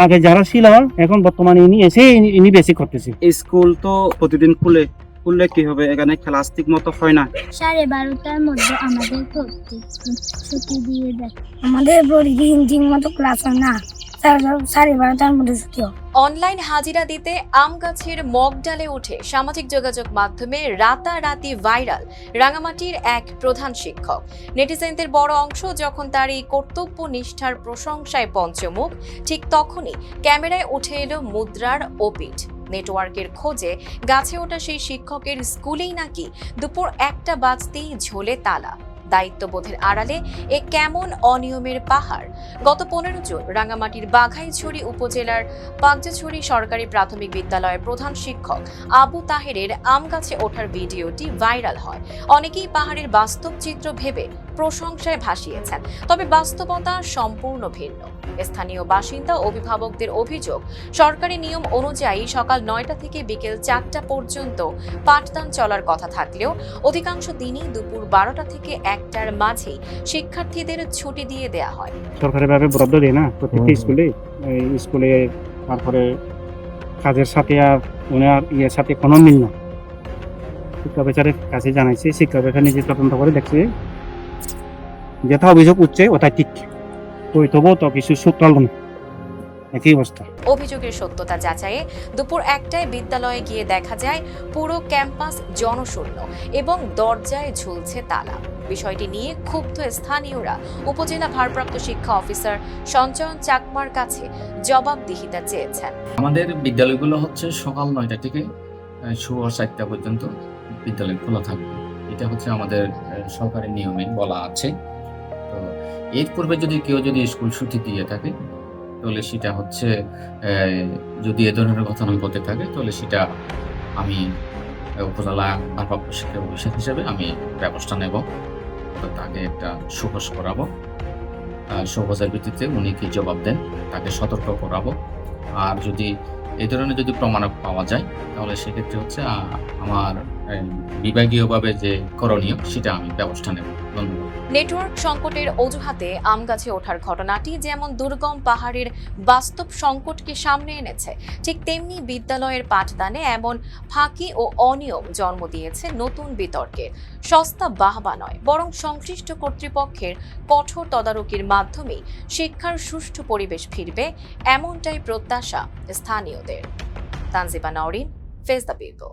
আগে যারা ছিল এখন বর্তমানে ইনি বেশি করতেছে। স্কুল তো প্রতিদিন খুললে কি হবে, এখানে ক্লাস ঠিক মতো হয় না। 12:30টার মধ্যে আমাদের ছুটি দিয়ে দেয়। আমাদের প্রতিদিন ঠিক মতো ক্লাস হয় না, 12:30টার মধ্যে ছুটি হয়। অনলাইন হাজিরা দিতে আম গাছের মগ ডালে উঠে সামাজিক যোগাযোগ মাধ্যমে রাতারাতি ভাইরাল রাঙামাটির এক প্রধান শিক্ষক। নেটিজেনদের বড় অংশ যখন তার এই কর্তব্য নিষ্ঠার প্রশংসায় পঞ্চমুখ, ঠিক তখনই ক্যামেরায় উঠে এলো মুদ্রার ওপিঠ। নেটওয়ার্কের খোঁজে গাছে ওঠা সেই শিক্ষকের স্কুলেই নাকি দুপুর 1টা বাজতেই ঝোলে তালা। দায়িত্ববোধের আড়ালে এ কেমন অনিয়মের পাহাড়। গত 15 জুন রাঙামাটির বাঘাইছড়ি উপজেলার পাগজাছড়ি সরকারি প্রাথমিক বিদ্যালয়ের প্রধান শিক্ষক আবু তাহেরের আম গাছে ওঠার ভিডিওটি ভাইরাল হয়। অনেকেই পাহাড়ের বাস্তব চিত্র ভেবে প্রশংসায় ভাসিয়েছেন, তবে বাস্তবতা সম্পূর্ণ ভিন্ন। স্থানীয় বাসিন্দা অভিভাবকদের অভিযোগ, সরকারি নিয়ম অনুযায়ী সকাল 9টা থেকে বিকেল 4টা পর্যন্ত পাঠদান চলার কথা থাকলেও অধিকাংশ দিনই দুপুর 12টা থেকে 1টার মাঝেই শিক্ষার্থীদের ছুটি দিয়ে দেয়া হয়। সরকারিভাবে বরাদ্দ দেয় না প্রত্যেকটা স্কুলে, তারপরে কাজের সাথে আর ওনার ইয়ের সাথে কোনো মিল না। শিক্ষা অফিসারের কাছে জানাইছে, শিক্ষা অফিসার নিজে তদন্ত করে দেখছে যেটা অভিযোগ উঠছে ওটা ঠিক, ওই তবুও তো কিছু সূত্র না, একই অবস্থা। অভিযোগের সত্যতা যাচাইয়ে দুপুর 1টায় বিদ্যালয়ে গিয়ে দেখা যায় পুরো ক্যাম্পাস জনশূন্য এবং দরজায় ঝুলছে তালা। বিষয়টি নিয়ে ক্ষুব্ধ স্থানীয়রা উপজেলা ভারপ্রাপ্ত শিক্ষা অফিসার সঞ্চয়ন চাকমার কাছে জবাবদিহিতা চেয়েছেন। আমাদের বিদ্যালয়গুলো হচ্ছে সকাল 9টা থেকে সোয়া 4টা পর্যন্ত বিদ্যালয় খোলা থাকবে, এটা হচ্ছে আমাদের সরকারি নিয়মে বলা আছে। তো এর পূর্বে যদি স্কুল ছুটি দিয়ে থাকে তাহলে সেটা হচ্ছে যদি এ ধরনের ঘটনা ঘটে থাকে তাহলে সেটা আমি উপজেলা ভারপ্রাপ্ত শিক্ষা অফিসার হিসেবে আমি ব্যবস্থা নেব, তো তাকে একটা সুপারিশ করাবো, সুপারিশের ভিত্তিতে উনি কি জবাব দেন তাকে সতর্ক করাবো। আর যদি এই ধরনের প্রমাণ পাওয়া যায় তাহলে সেক্ষেত্রে হচ্ছে আমার বিভাগীয়ভাবে যে করণীয় সেটা আমি ব্যবস্থা নেব। ধন্যবাদ। নেটওয়ার্ক সংকটের অজুহাতে আম গাছে ওঠার ঘটনাটি যেমন দুর্গম পাহাড়ের বাস্তব সংকটকে সামনে এনেছে, ঠিক তেমনি বিদ্যালয়ের পাঠদানে এমন ফাঁকি ও অনিয়ম জন্ম দিয়েছে নতুন বিতর্কের। সস্তা বাহবা নয়, বরং সংশ্লিষ্ট কর্তৃপক্ষের কঠোর তদারকির মাধ্যমেই শিক্ষার সুষ্ঠু পরিবেশ ফিরবে, এমনটাই প্রত্যাশা স্থানীয়দের। Tanjiba Nowrin, face the people.